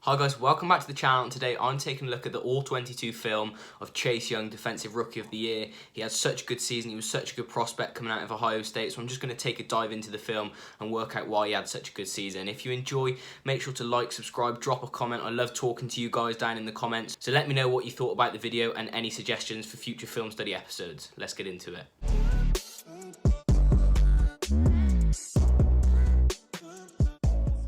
Hi guys, welcome back to the channel, and today I'm taking a look at the All-22 film of Chase Young, Defensive Rookie of the Year. He had such a good season, he was such a good prospect coming out of Ohio State, so I'm just going to take a dive into the film and work out why he had such a good season. If you enjoy, make sure to like, subscribe, drop a comment. I love talking to you guys down in the comments, so let me know what you thought about the video and any suggestions for future film study episodes. Let's get into it.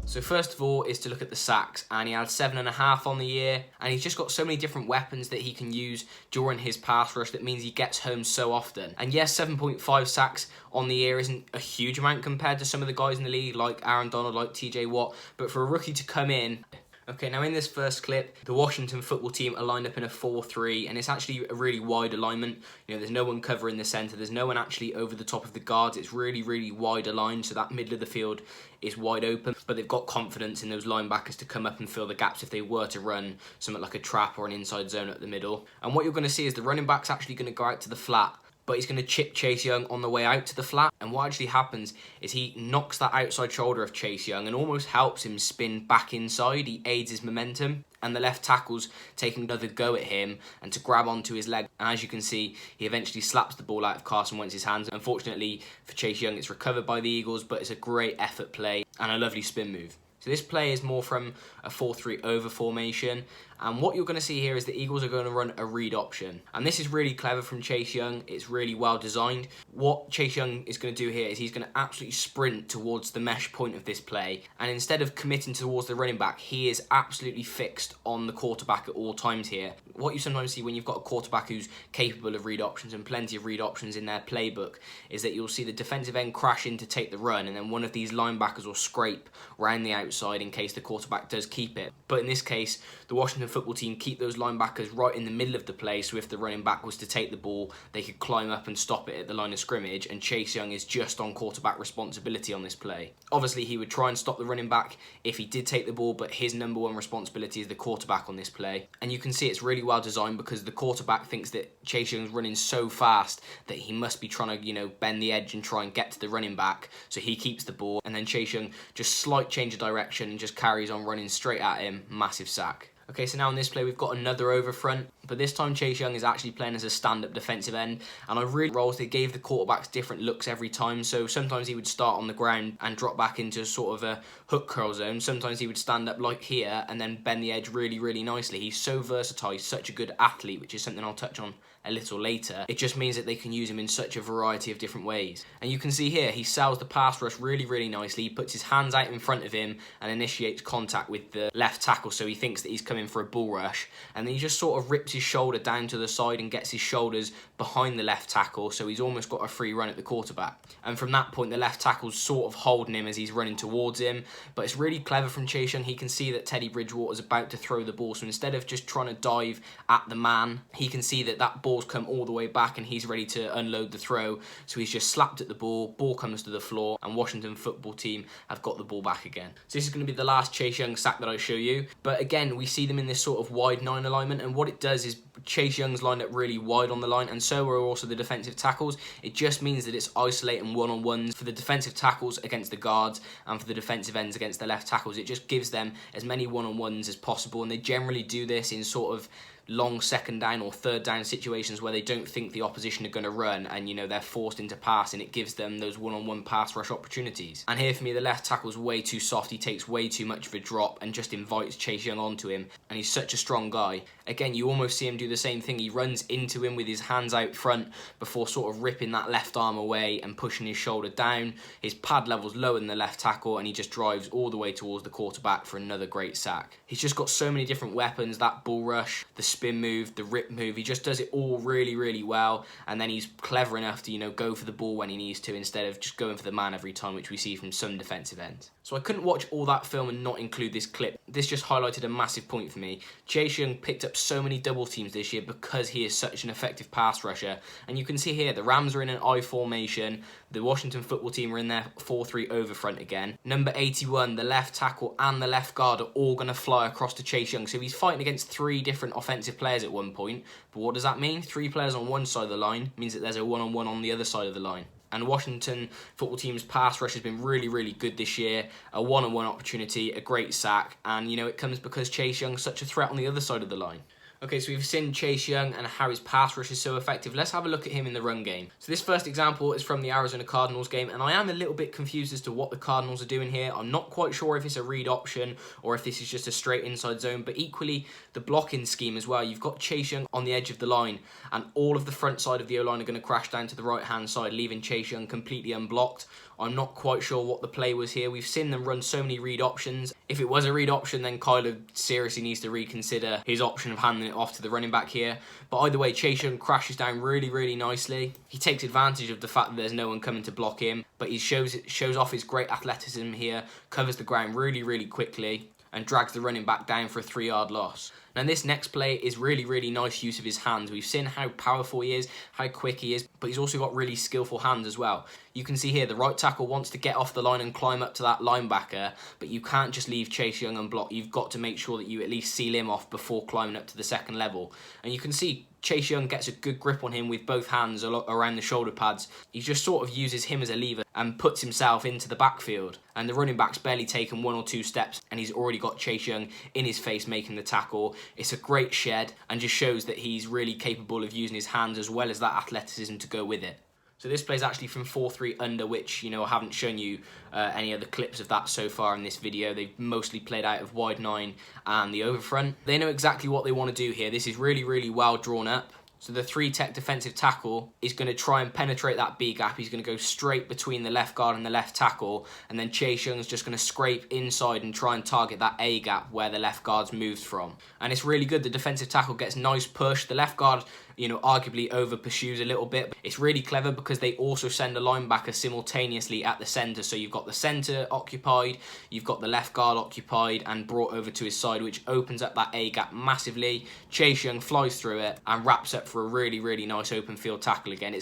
So first of all is to look at the sacks, and he had 7.5 on the year, and he's just got so many different weapons that he can use during his pass rush that means he gets home so often. And yes, 7.5 sacks on the year isn't a huge amount compared to some of the guys in the league like Aaron Donald, like TJ Watt, but for a rookie to come in. Okay, now in this first clip, the Washington football team are lined up in a 4-3, and it's actually a really wide alignment. You know, there's no one covering the centre, there's no one actually over the top of the guards. It's really, really wide aligned, so that middle of the field is wide open, but they've got confidence in those linebackers to come up and fill the gaps if they were to run something like a trap or an inside zone at the middle. And what you're going to see is the running back's actually going to go out to the flat, but he's going to chip Chase Young on the way out to the flat. And what actually happens is he knocks that outside shoulder of Chase Young and almost helps him spin back inside. He aids his momentum, and the left tackle's taking another go at him and to grab onto his leg. And as you can see, he eventually slaps the ball out of Carson Wentz's hands. Unfortunately for Chase Young, it's recovered by the Eagles, but it's a great effort play and a lovely spin move. So this play is more from a 4-3 over formation, and what you're going to see here is the Eagles are going to run a read option. And this is really clever from Chase Young. It's really well designed. What Chase Young is going to do here is he's going to absolutely sprint towards the mesh point of this play, and instead of committing towards the running back, he is absolutely fixed on the quarterback at all times here. What you sometimes see when you've got a quarterback who's capable of read options and plenty of read options in their playbook is that you'll see the defensive end crash in to take the run, and then one of these linebackers will scrape around the outside in case the quarterback does keep it. But in this case, the Washington football team keep those linebackers right in the middle of the play, so if the running back was to take the ball, they could climb up and stop it at the line of scrimmage, and Chase Young is just on quarterback responsibility on this play. Obviously, he would try and stop the running back if he did take the ball, but his number one responsibility is the quarterback on this play. And you can see it's really well designed because the quarterback thinks that Chase Young's running so fast that he must be trying to, bend the edge and try and get to the running back, so he keeps the ball, and then Chase Young just slight change of direction and just carries on running straight at him. Massive sack. Okay, so now in this play we've got another over front, but this time Chase Young is actually playing as a stand-up defensive end, and I really roles they gave the quarterbacks different looks every time. So sometimes he would start on the ground and drop back into sort of a hook curl zone. Sometimes he would stand up like here and then bend the edge really, really nicely. He's so versatile, he's such a good athlete, which is something I'll touch on a little later. It just means that they can use him in such a variety of different ways. And you can see here, he sells the pass rush really, really nicely. He puts his hands out in front of him and initiates contact with the left tackle, so he thinks that he's coming for a bull rush. And then he just sort of rips his shoulder down to the side and gets his shoulders behind the left tackle, so he's almost got a free run at the quarterback. And from that point, the left tackle's sort of holding him as he's running towards him. But it's really clever from Chase Young. He can see that Teddy Bridgewater's about to throw the ball, so instead of just trying to dive at the man, he can see that that ball's come all the way back and he's ready to unload the throw, so he's just slapped at the ball comes to the floor, and Washington football team have got the ball back again. So this is going to be the last Chase Young sack that I show you, but again we see them in this sort of wide 9 alignment, and what it does is Chase Young's lined up really wide on the line, and so are also the defensive tackles. It just means that it's isolating one-on-ones for the defensive tackles against the guards and for the defensive ends against the left tackles. It just gives them as many one-on-ones as possible, and they generally do this in sort of long second down or third down situations where they don't think the opposition are going to run, and they're forced into pass, and it gives them those one-on-one pass rush opportunities. And here for me, the left tackle's way too soft. He takes way too much of a drop and just invites Chase Young onto him, and he's such a strong guy. Again, you almost see him do the same thing. He runs into him with his hands out front before sort of ripping that left arm away and pushing his shoulder down. His pad level's lower than the left tackle, and he just drives all the way towards the quarterback for another great sack. He's just got so many different weapons, that bull rush, the spin move, the rip move. He just does it all really, really well, and then he's clever enough to go for the ball when he needs to instead of just going for the man every time, which we see from some defensive ends. So I couldn't watch all that film and not include this clip. This just highlighted a massive point for me. Chase Young picked up so many double teams this year because he is such an effective pass rusher, and you can see here the Rams are in an I formation, the Washington football team are in their 4-3 over front again. Number 81, the left tackle and the left guard are all going to fly across to Chase Young, so he's fighting against 3 different offensive players at one point. But what does that mean? 3 players on one side of the line means that there's a one-on-one on the other side of the line. And Washington football team's pass rush has been really, really good this year. A one-on-one opportunity, a great sack, and it comes because Chase Young's such a threat on the other side of the line. Okay, so we've seen Chase Young and how his pass rush is so effective. Let's have a look at him in the run game. So this first example is from the Arizona Cardinals game, and I am a little bit confused as to what the Cardinals are doing here. I'm not quite sure if it's a read option or if this is just a straight inside zone, but equally the blocking scheme as well. You've got Chase Young on the edge of the line, and all of the front side of the O-line are going to crash down to the right-hand side, leaving Chase Young completely unblocked. I'm not quite sure what the play was here. We've seen them run so many read options. If it was a read option, then Kyler seriously needs to reconsider his option of handing it off to the running back here. But either way, Chase Young crashes down really, really nicely. He takes advantage of the fact that there's no one coming to block him, but he shows off his great athleticism here, covers the ground really, really quickly, and drags the running back down for a 3-yard loss. Now this next play is really, really nice use of his hands. We've seen how powerful he is, how quick he is, but he's also got really skillful hands as well. You can see here the right tackle wants to get off the line and climb up to that linebacker, but you can't just leave Chase Young unblocked. You've got to make sure that you at least seal him off before climbing up to the second level. And you can see Chase Young gets a good grip on him with both hands around the shoulder pads. He just sort of uses him as a lever and puts himself into the backfield. And the running back's barely taken 1 or 2 steps and he's already got Chase Young in his face making the tackle. It's a great shed and just shows that he's really capable of using his hands as well as that athleticism to go with it. So this play is actually from 4-3 under, which, I haven't shown you any other clips of that so far in this video. They've mostly played out of wide 9 and the over front. They know exactly what they want to do here. This is really, really well drawn up. So the 3-tech defensive tackle is going to try and penetrate that B gap. He's going to go straight between the left guard and the left tackle. And then Chase Young's just going to scrape inside and try and target that A gap where the left guard's moved from. And it's really good. The defensive tackle gets nice push. The left guard, arguably over pursues a little bit. It's really clever because they also send a linebacker simultaneously at the center. So you've got the center occupied, you've got the left guard occupied and brought over to his side, which opens up that A gap massively. Chase Young flies through it and wraps up for a really, really nice open field tackle again.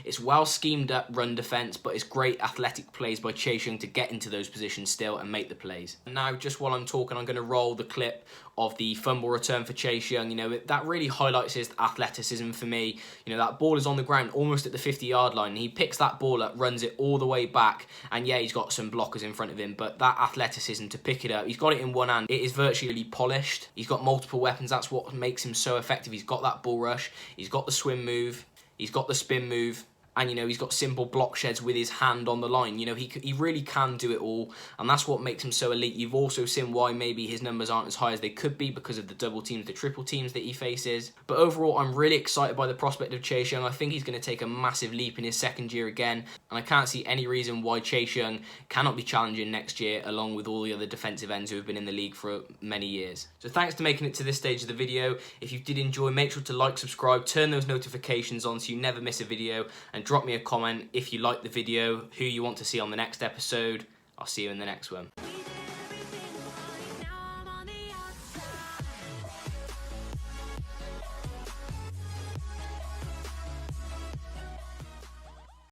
It's well schemed up run defense, but it's great athletic plays by Chase Young to get into those positions still and make the plays. And now, just while I'm talking, I'm going to roll the clip of the fumble return for Chase Young. That really highlights his athleticism for me. That ball is on the ground almost at the 50-yard line. He picks that ball up, runs it all the way back, and yeah, he's got some blockers in front of him, but that athleticism to pick it up, he's got it in one hand. It is virtually polished. He's got multiple weapons. That's what makes him so effective. He's got that bull rush. He's got the swim move. He's got the spin move. And, he's got simple block sheds with his hand on the line. He really can do it all. And that's what makes him so elite. You've also seen why maybe his numbers aren't as high as they could be because of the double teams, the triple teams that he faces. But overall, I'm really excited by the prospect of Chase Young. I think he's going to take a massive leap in his second year again. And I can't see any reason why Chase Young cannot be challenging next year along with all the other defensive ends who have been in the league for many years. So thanks to making it to this stage of the video. If you did enjoy, make sure to like, subscribe, turn those notifications on so you never miss a video, and drop me a comment if you like the video, who you want to see on the next episode. I'll see you in the next one.